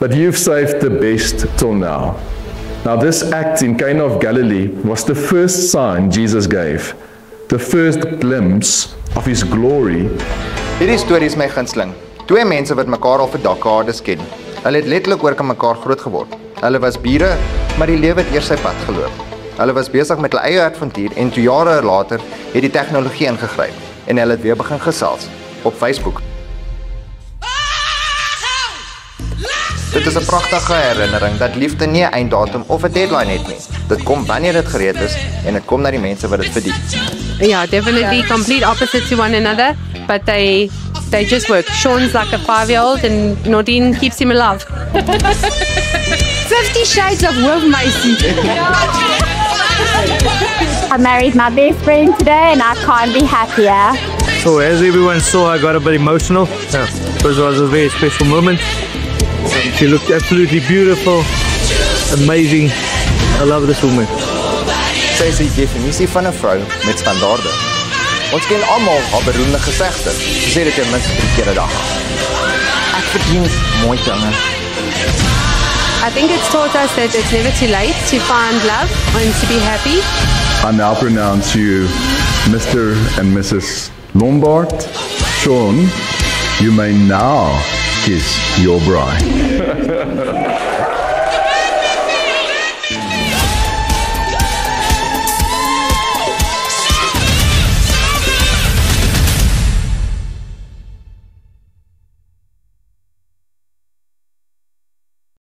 but you've saved the best till now. Now this act in Cana of Galilee was the first sign Jesus gave, the first glimpse of his glory. Hierdie storie is my gunsteling. Twee mense wat mekaar al vir dekades ken. Hulle het letterlik oor mekaar groot geword. Hulle was bure, maar die lewe het eers sy pad geloop. Hulle was besig met hulle eie avontuur en 2 jare later het die tegnologie ingegryp en hulle het weer begin gesels op Facebook. Dit is 'n pragtige herinnering dat liefde nie 'n einddatum of 'n deadline het nie. Dit kom wanneer dit gereed is en dit kom na die mense wat dit verdien. Yeah, definitely complete opposites to one another, but they just work. Sean's like a 5-year-old and Nordine keeps him alive. 50 Shades of Wolf Macy. I married my best friend today and I can't be happier. So as everyone saw, I got a bit emotional because it was a very special moment. She looked absolutely beautiful, amazing. I love this woman. Sy is die definisie van 'n vrou met standaarde. Ons ken almal haar beroemde gesegde. Sy sê dit ten minste 3 keer 'n dag. Ek verdien mooi dinge. I think it's taught us that it's never too late to find love and to be happy. I now pronounce you Mr. and Mrs. Lombard. Sean, you may now kiss your bride.